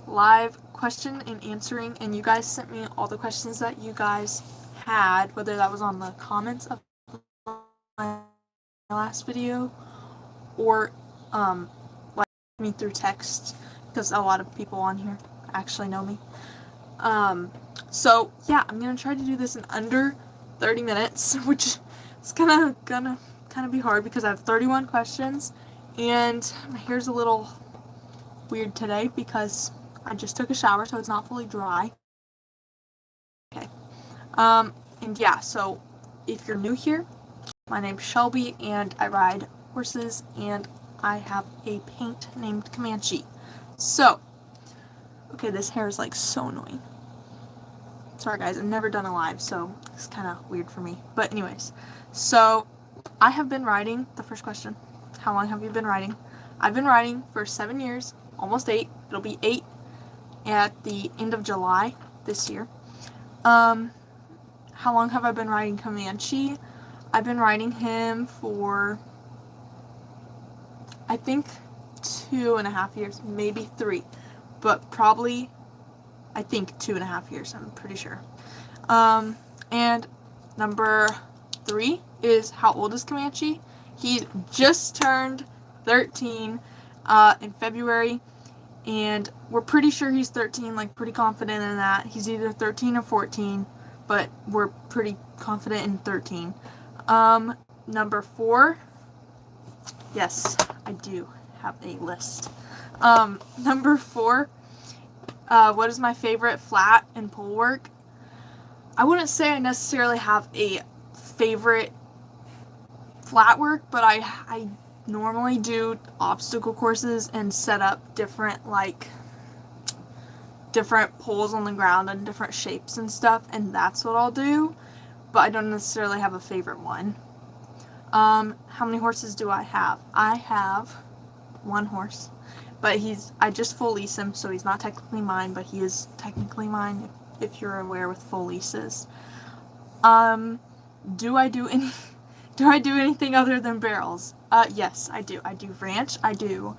live question and answering, and you guys sent me all the questions that you guys had, whether that was on the comments of my last video or like me through text, because a lot of people on here actually know me. So yeah, I'm gonna try to do this in under 30 minutes, which is gonna be hard because I have 31 questions, and my hair's a little weird today because I just took a shower, so it's not fully dry. Okay. And yeah, so if you're new here, my name's Shelby, and I ride horses, and I have a paint named Comanche. So, okay, this hair is like so annoying. Sorry guys, I've never done a live, so it's kind of weird for me. But anyways, so I have been riding, the first question, how long have you been riding? I've been riding for 7 years, almost 8. It'll be 8 at the end of July this year. How long have I been riding Comanche? I've been riding him for, I think, 2.5 years, maybe 3, but probably, I think 2.5 years, I'm pretty sure. And number 3 is, how old is Comanche? He just turned 13 in February, and we're pretty sure he's 13, like pretty confident in that. He's either 13 or 14, but we're pretty confident in 13. Number 4, yes, I do have a list. Number 4, what is my favorite flat and pole work? I wouldn't say I necessarily have a favorite flat work, but I normally do obstacle courses and set up different poles on the ground and different shapes and stuff, and that's what I'll do, but I don't necessarily have a favorite one. How many horses do I have? I have 1 horse, but I just full lease him, so he's not technically mine, but he is technically mine if you're aware with full leases. Do I do anything other than barrels? Yes, I do. I do ranch. I do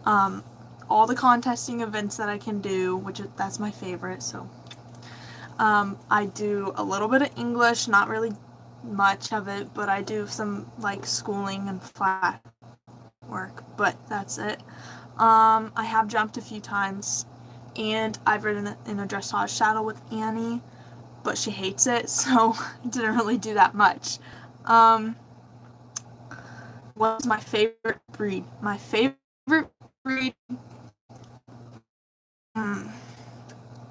all the contesting events that I can do, that's my favorite. So I do a little bit of English, not really much of it, but I do some like schooling and flat work, but that's it. I have jumped a few times, and I've ridden in a dressage saddle with Annie, but she hates it, so I didn't really do that much. What's my favorite breed? My favorite breed,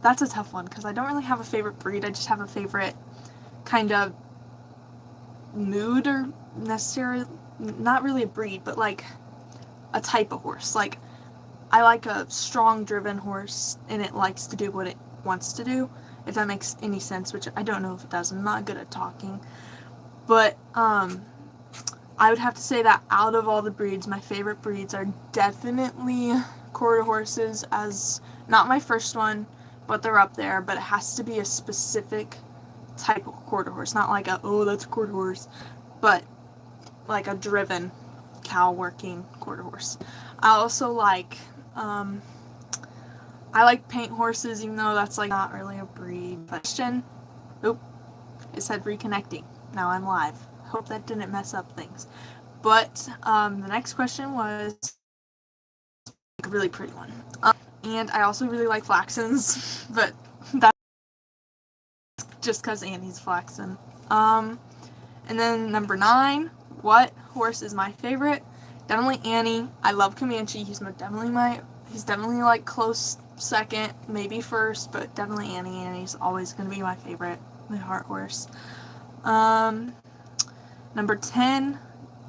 that's a tough one, because I don't really have a favorite breed. I just have a favorite kind of mood, or necessarily, not really a breed, but like a type of horse. Like, I like a strong driven horse, and it likes to do what it wants to do, if that makes any sense, which I don't know if it does. I'm not good at talking. But I would have to say that out of all the breeds, my favorite breeds are definitely quarter horses, as not my first one, but they're up there. But it has to be a specific type of quarter horse, not like that's a quarter horse, but like a driven cow working quarter horse. I also like I like paint horses, even though that's like not really a breed. Question. Oop, it said reconnecting. Now I'm live. Hope that didn't mess up things. But the next question was a really pretty one. And I also really like Flaxens, but that's just because Annie's Flaxen. And then number 9, what horse is my favorite? Definitely Annie. I love Comanche. He's definitely like close second, maybe first, but definitely Annie. Annie's always going to be my favorite, my heart horse. Number 10,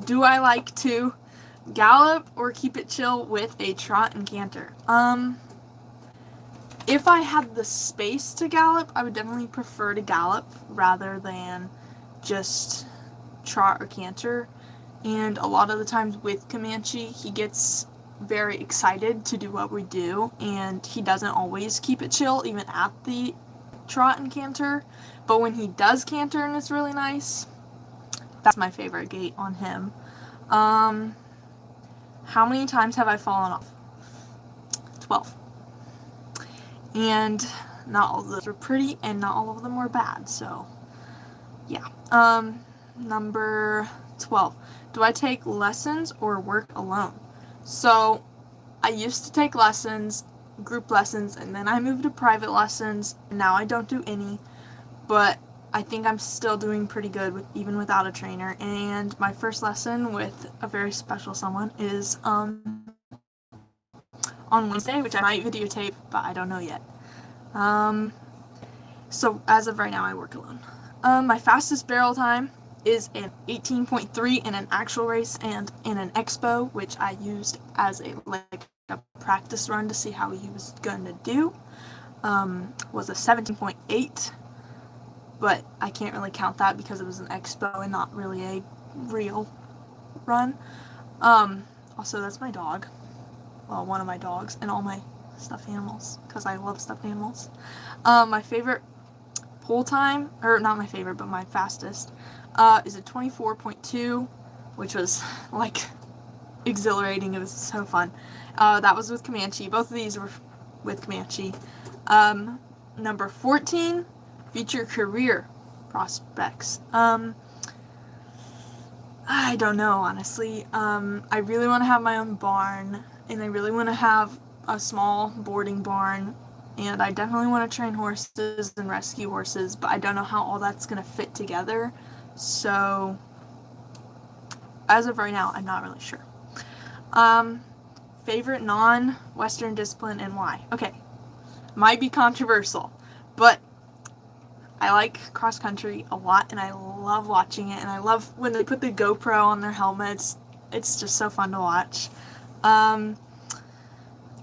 do I like to gallop or keep it chill with a trot and canter? If I had the space to gallop, I would definitely prefer to gallop rather than just trot or canter. And a lot of the times with Comanche, he gets very excited to do what we do, and he doesn't always keep it chill, even at the trot and canter. But when he does canter and it's really nice, that's my favorite gait on him. How many times have I fallen off? 12. and not all of those were pretty, and not all of them were bad, so yeah. Number 12. Do I take lessons or work alone? So, I used to take lessons, group lessons, and then I moved to private lessons, and now I don't do any, but I think I'm still doing pretty good even without a trainer, and my first lesson with a very special someone is on Wednesday, which I might videotape, but I don't know yet. So as of right now, I work alone. My fastest barrel time is an 18.3 in an actual race and in an expo, which I used as a practice run to see how he was going to do. Was a 17.8, but I can't really count that because it was an expo and not really a real run. Also, that's my dog. Well, one of my dogs and all my stuffed animals, because I love stuffed animals. My favorite pull time, or not my favorite, but my fastest, is a 24.2, which was like exhilarating. It was so fun. That was with Comanche. Both of these were with Comanche. Number 14, future career prospects. I don't know, honestly. I really want to have my own barn, and I really want to have a small boarding barn, and I definitely want to train horses and rescue horses, but I don't know how all that's going to fit together. So, as of right now, I'm not really sure. Favorite non-Western discipline and why? Okay, might be controversial, but I like cross country a lot, and I love watching it, and I love when they put the GoPro on their helmets. It's just so fun to watch.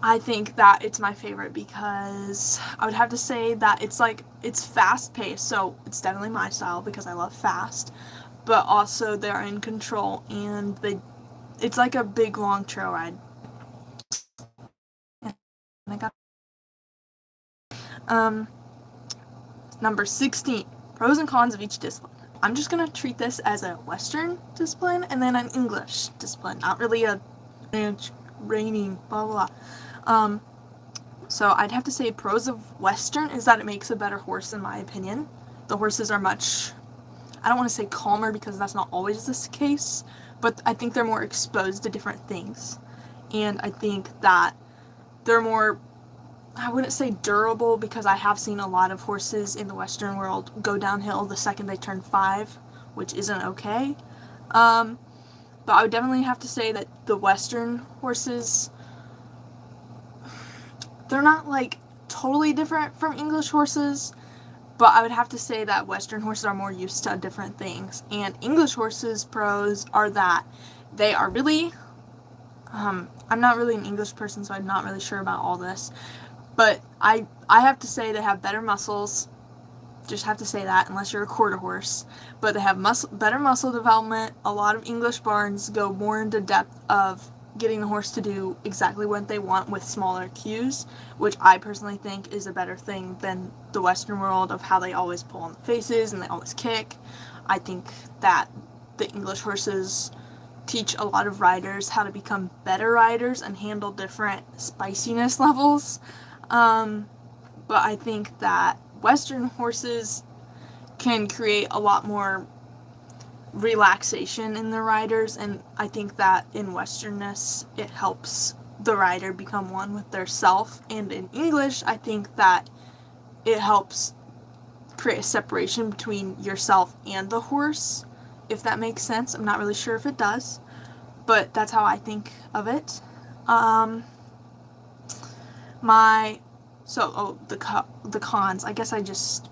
I think that it's my favorite because I would have to say that it's fast paced, so it's definitely my style because I love fast, but also they're in control, and it's like a big long trail ride. Number 16, pros and cons of each discipline. I'm just gonna treat this as a Western discipline and then an English discipline, not really a raining blah blah blah. So I'd have to say pros of Western is that it makes a better horse, in my opinion. The horses are much, I don't want to say calmer because that's not always the case, but I think they're more exposed to different things, and I think that they're more, I wouldn't say durable because I have seen a lot of horses in the Western world go downhill the second they turn 5, which isn't okay. But I would definitely have to say that the Western horses, they're not like totally different from English horses, but I would have to say that Western horses are more used to different things. And English horses' pros are that they are really, I'm not really an English person, so I'm not really sure about all this, but I have to say they have better muscles. Just have to say that, unless you're a quarter horse. But they have better muscle development. A lot of English barns go more into depth of getting the horse to do exactly what they want with smaller cues, which I personally think is a better thing than the Western world of how they always pull on the faces and they always kick. I think that the English horses teach a lot of riders how to become better riders and handle different spiciness levels. But I think that Western horses can create a lot more relaxation in the riders, and I think that in Westernness it helps the rider become one with their self, and in English I think that it helps create a separation between yourself and the horse, if that makes sense. I'm not really sure if it does, but that's how I think of it. The cons, I guess I just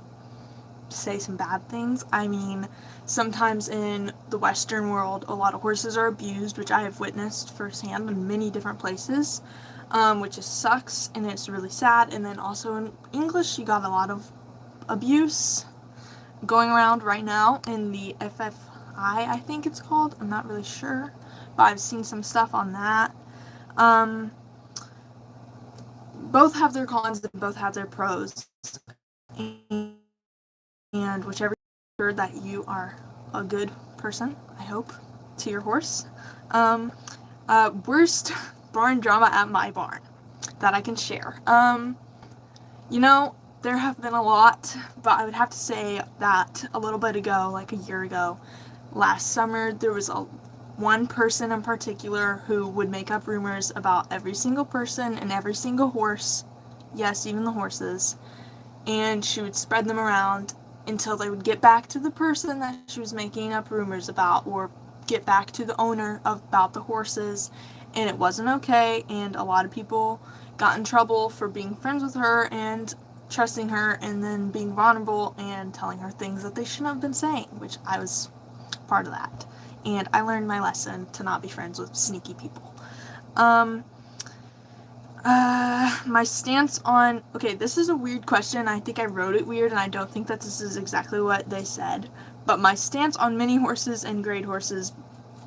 say some bad things. I mean, sometimes in the Western world, a lot of horses are abused, which I have witnessed firsthand in many different places, which just sucks, and it's really sad. And then also in English, you got a lot of abuse going around right now in the FFI, I think it's called. I'm not really sure, but I've seen some stuff on that. Both have their cons and both have their pros, and whichever, sure that you are a good person, I hope, to your horse. Worst barn drama at my barn that I can share. You know, there have been a lot, but I would have to say that a little bit ago, like a year ago, last summer, there was one person in particular who would make up rumors about every single person and every single horse, yes, even the horses, and she would spread them around until they would get back to the person that she was making up rumors about, or get back to the owner about the horses, and it wasn't okay, and a lot of people got in trouble for being friends with her and trusting her, and then being vulnerable and telling her things that they shouldn't have been saying, which I was part of that. And I learned my lesson to not be friends with sneaky people. My stance on, okay, this is a weird question. I think I wrote it weird, and I don't think that this is exactly what they said. But my stance on mini horses and grade horses,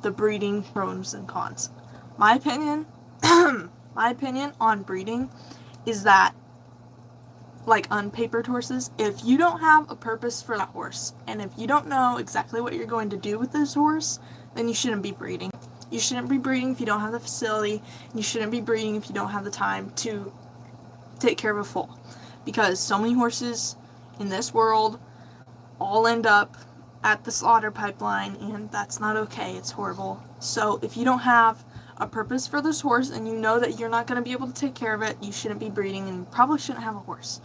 the breeding pros and cons. My opinion, my opinion on breeding is that, like unpapered horses, if you don't have a purpose for that horse, and if you don't know exactly what you're going to do with this horse, then you shouldn't be breeding. You shouldn't be breeding if you don't have the facility, and you shouldn't be breeding if you don't have the time to take care of a foal. Because so many horses in this world all end up at the slaughter pipeline, and that's not okay. It's horrible. So if you don't have a purpose for this horse and you know that you're not going to be able to take care of it, you shouldn't be breeding, and you probably shouldn't have a horse.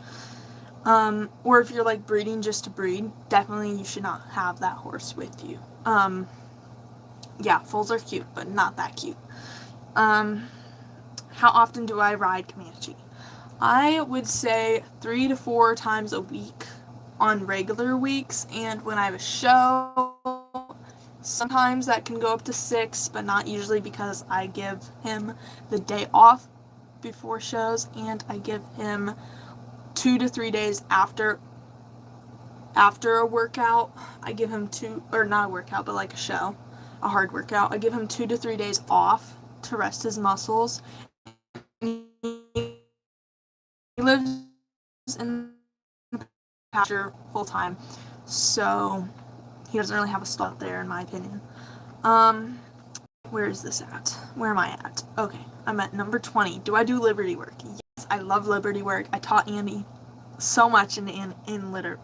Or if you're like breeding just to breed, definitely you should not have that horse with you. Yeah, foals are cute, but not that cute. How often do I ride Comanche? I would say 3 to 4 times a week on regular weeks, and when I have a show, sometimes that can go up to 6, but not usually, because I give him the day off before shows, and I give him 2 to 3 days after a workout. I give him not a workout, but like a show, a hard workout. I give him 2 to 3 days off to rest his muscles. He lives in the pasture full time, so he doesn't really have a stall out there, in my opinion. Where is this at? Where am I at? Okay, I'm at number 20. Do I do Liberty work? Yes, I love Liberty work. I taught Andy so much in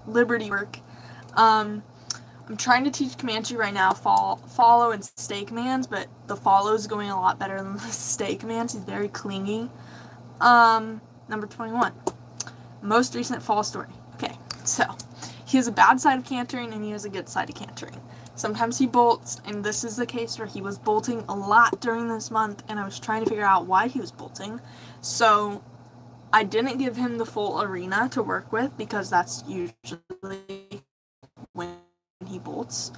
Liberty work. I'm trying to teach Comanche right now, follow and stay commands, but the follow is going a lot better than the stay commands. He's very clingy. Number 21. Most recent fall story. Okay, so he has a bad side of cantering and he has a good side of cantering. Sometimes he bolts, and this is the case where he was bolting a lot during this month, and I was trying to figure out why he was bolting. So I didn't give him the full arena to work with, because that's usually when he bolts.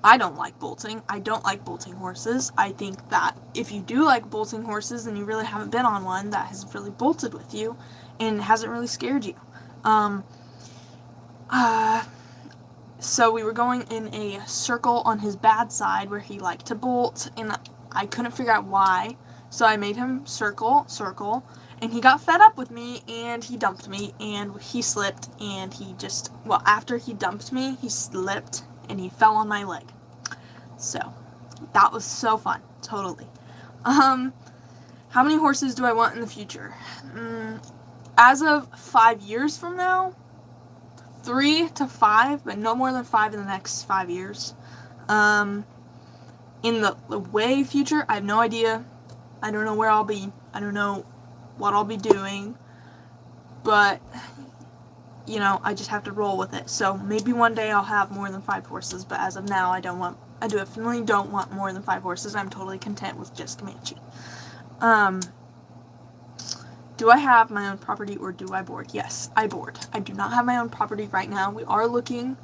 I don't like bolting. I don't like bolting horses. I think that if you do like bolting horses, then you really haven't been on one that has really bolted with you and hasn't really scared you. So we were going in a circle on his bad side where he liked to bolt, and I couldn't figure out why. So I made him circle, and he got fed up with me, and he dumped me, and he slipped, and after he dumped me, he slipped, and he fell on my leg. So that was so fun, totally. How many horses do I want in the future? As of 5 years from now, 3 to 5, but no more than 5 in the next 5 years. In the way future, I have no idea. I don't know where I'll be. I don't know what I'll be doing. But, I just have to roll with it. So maybe one day I'll have more than 5 horses, but as of now, I definitely don't want more than 5 horses. I'm totally content with just Comanche. Do I have my own property or do I board? Yes, I board. I do not have my own property right now. We are looking,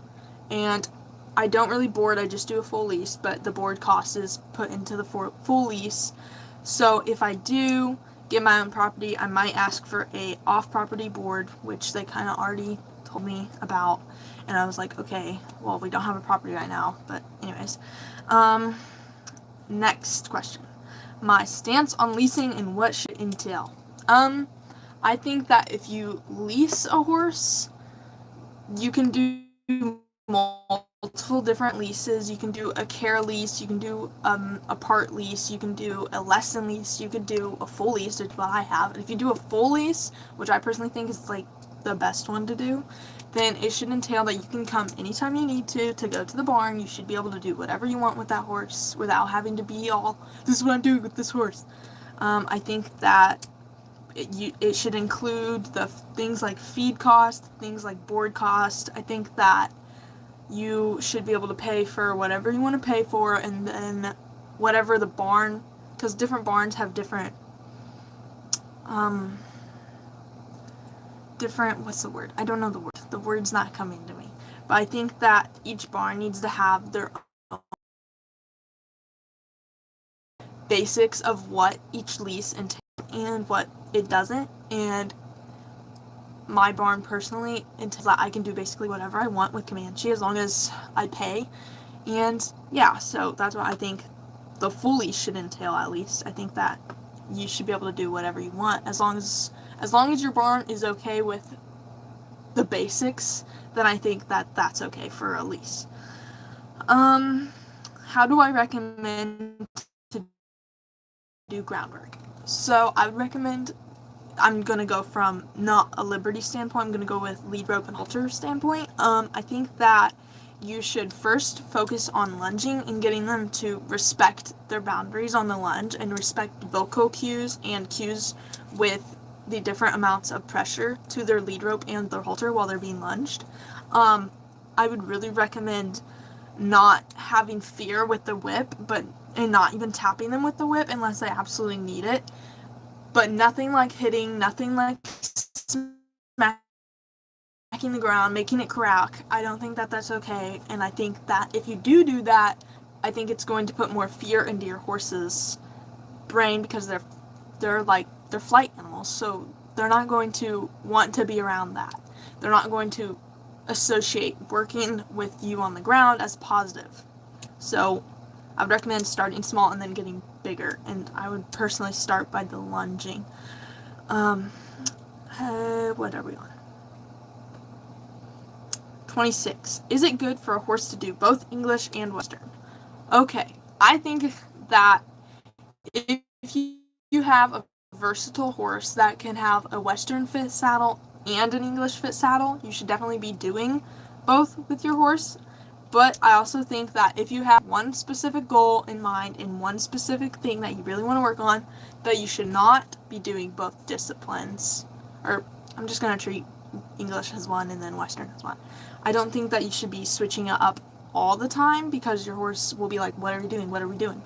and I don't really board. I just do a full lease, but the board cost is put into the full lease. So if I do get my own property, I might ask for a off-property board, which they kind of already told me about. And I was like, okay, well, we don't have a property right now. But anyways, next question. My stance on leasing and what should it entail. I think that if you lease a horse, you can do multiple multiple different leases. You can do a care lease, you can do a part lease, you can do a lesson lease, you could do a full lease, which is what I have. And if you do a full lease, which I personally think is like the best one to do, then it should entail that you can come anytime you need to go to the barn. You should be able to do whatever you want with that horse without having to be all, this is what I'm doing with this horse. I think that it should include the things like feed cost, things like board cost. I think that you should be able to pay for whatever you want to pay for, and then whatever the barn, because different barns have different, what's the word? I don't know the word. The word's not coming to me. But I think that each barn needs to have their own basics of what each lease entails and what it doesn't. And my barn personally entails that I can do basically whatever I want with Comanche as long as I pay. And yeah, so that's what I think the full lease should entail. At least I think that you should be able to do whatever you want as long as your barn is okay with the basics. Then I think that that's okay for a lease. How do I recommend to do groundwork? So I would recommend, I'm going to go from not a Liberty standpoint, I'm going to go with lead rope and halter standpoint. I think that you should first focus on lunging and getting them to respect their boundaries on the lunge and respect vocal cues and cues with the different amounts of pressure to their lead rope and their halter while they're being lunged. I would really recommend not having fear with the whip, and not even tapping them with the whip unless they absolutely need it. But nothing like hitting, nothing like smacking the ground, making it crack. I don't think that that's okay. And I think that if you do that, I think it's going to put more fear into your horse's brain, because they're flight animals, so they're not going to want to be around that. They're not going to associate working with you on the ground as positive. So I would recommend starting small and then getting bigger, and I would personally start by the lunging. What are we on? 26. Is it good for a horse to do both English and Western? Okay, I think that if you have a versatile horse that can have a Western fit saddle and an English fit saddle, you should definitely be doing both with your horse. But I also think that if you have one specific goal in mind and one specific thing that you really want to work on, that you should not be doing both disciplines. Or I'm just going to treat English as one and then Western as one. I don't think that you should be switching it up all the time, because your horse will be like, what are we doing? What are we doing?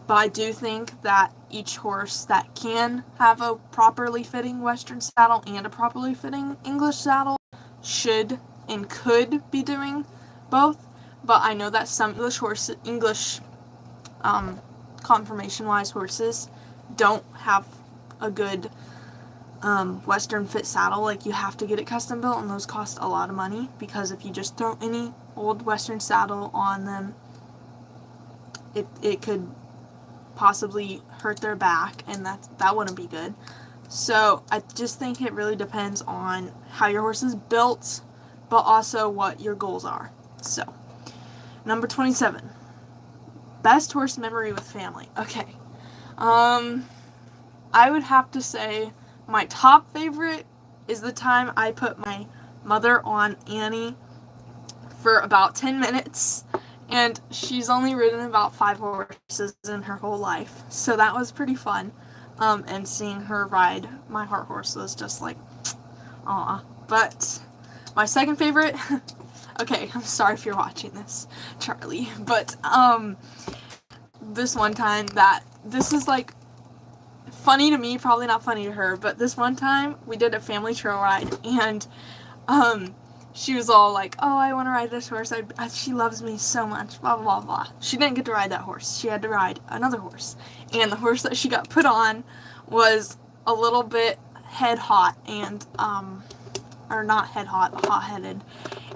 But I do think that each horse that can have a properly fitting Western saddle and a properly fitting English saddle should and could be doing both. But I know that some English conformation-wise horses don't have a good Western fit saddle. Like, you have to get it custom built, and those cost a lot of money, because if you just throw any old Western saddle on them, it could possibly hurt their back, and that wouldn't be good. So I just think it really depends on how your horse is built, but also what your goals are. So number 27, best horse memory with family. Okay, I would have to say my top favorite is the time I put my mother on Annie for about 10 minutes, and she's only ridden about 5 horses in her whole life, so that was pretty fun. And seeing her ride my heart horse was just like, aw. But my second favorite, okay, I'm sorry if you're watching this, Charlie, but this one time this is like funny to me, probably not funny to her, but this one time we did a family trail ride, and she was all like, oh, I want to ride this horse, she loves me so much, blah, blah, blah. She didn't get to ride that horse. She had to ride another horse. And the horse that she got put on was a little bit head hot, and, or not head hot, but hot-headed.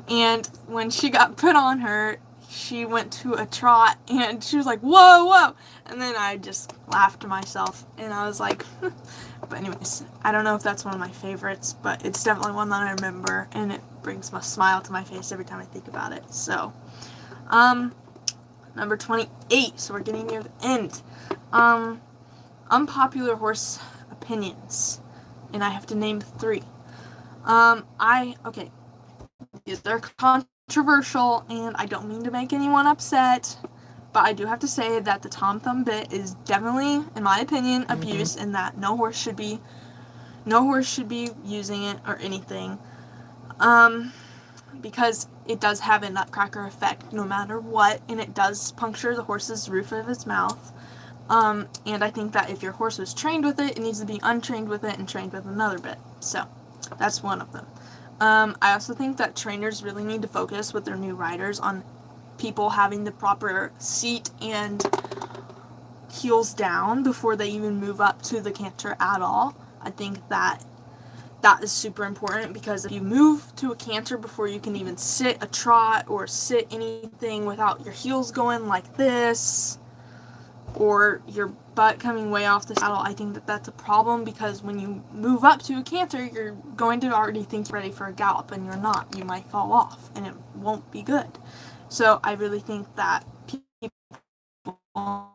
And when she got put on her, she went to a trot, and she was like, whoa, whoa. And then I just laughed to myself, and I was like, but anyways, I don't know if that's one of my favorites, but it's definitely one that I remember, and it brings a smile to my face every time I think about it. So, Number 28, so we're getting near the end. Unpopular horse opinions, and I have to name 3. Okay, these are controversial, and I don't mean to make anyone upset, but I do have to say that the Tom Thumb bit is definitely, in my opinion, abuse, and that no horse should be using it or anything. Because it does have a nutcracker effect no matter what, and it does puncture the horse's roof of its mouth. And I think that if your horse was trained with it, it needs to be untrained with it and trained with another bit. So, that's one of them. I also think that trainers really need to focus with their new riders on people having the proper seat and heels down before they even move up to the canter at all. I think that is super important, because if you move to a canter before you can even sit a trot or sit anything without your heels going like this, or your butt coming way off the saddle, I think that that's a problem, because when you move up to a canter, you're going to already think you're ready for a gallop, and you're not. You might fall off, and it won't be good. So I really think that people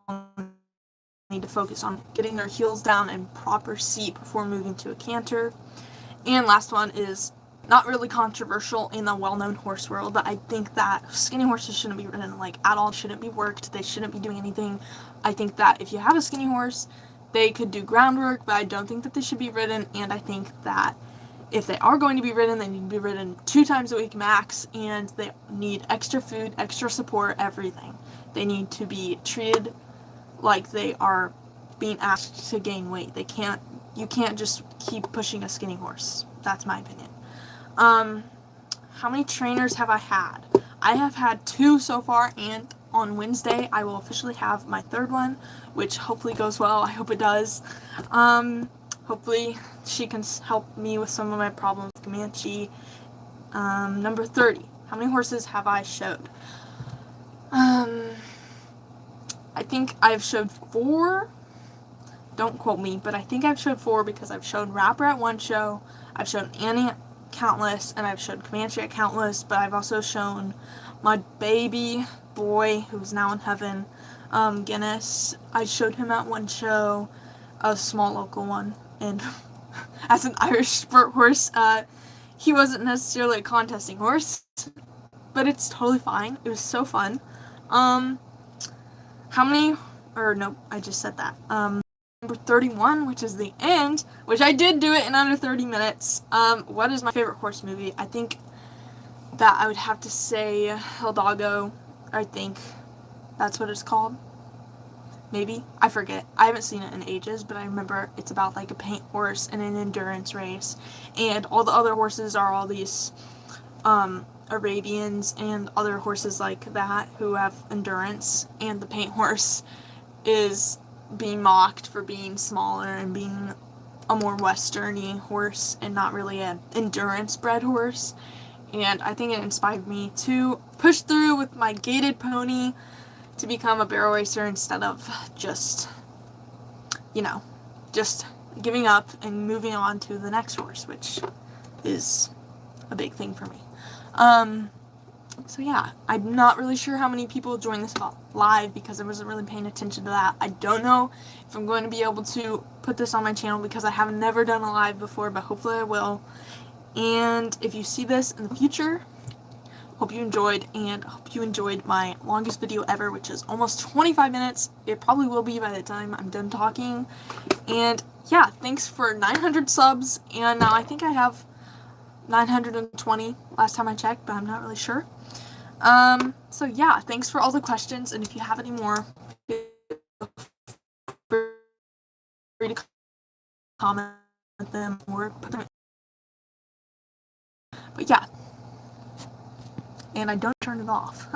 need to focus on getting their heels down and proper seat before moving to a canter. And last one is not really controversial in the well-known horse world, but I think that skinny horses shouldn't be ridden at all, shouldn't be worked, they shouldn't be doing anything. I think that if you have a skinny horse, they could do groundwork, but I don't think that they should be ridden, and I think that if they are going to be ridden, they need to be ridden 2 times a week max, and they need extra food, extra support, everything. They need to be treated like they are being asked to gain weight. You can't just keep pushing a skinny horse. That's my opinion. How many trainers have I had? I have had 2 so far, and on Wednesday I will officially have my 3rd one, which hopefully goes well. I hope it does. Hopefully she can help me with some of my problems with Comanche. Number 30. How many horses have I showed? I think I've showed 4. Don't quote me, but I think I've showed 4, because I've showed Rapper at one show, I've shown Annie at countless, and I've showed Comanche at countless, but I've also shown my baby boy, who's now in heaven, Guinness. I showed him at one show, a small local one, and as an Irish sport horse, he wasn't necessarily a contesting horse, but it's totally fine. It was so fun. I just said that. Number 31, which is the end, which I did do it in under 30 minutes. What is my favorite horse movie? I think that I would have to say Hidalgo. I think that's what it's called. Maybe. I forget. I haven't seen it in ages, but I remember it's about a paint horse and an endurance race, and all the other horses are all these Arabians and other horses like that who have endurance, and the paint horse is being mocked for being smaller and being a more westerny horse and not really an endurance bred horse. And I think it inspired me to push through with my gaited pony to become a barrel racer instead of just giving up and moving on to the next horse, which is a big thing for me. So yeah, I'm not really sure how many people joined this live, because I wasn't really paying attention to that. I don't know if I'm going to be able to put this on my channel, because I have never done a live before, but hopefully I will. And if you see this in the future, hope you enjoyed, and hope you enjoyed my longest video ever, which is almost 25 minutes. It probably will be by the time I'm done talking. And yeah, thanks for 900 subs, and now I think I have 920 last time I checked, but I'm not really sure. So yeah, thanks for all the questions, and if you have any more, feel free to comment them or put them. But yeah, and I don't turn it off.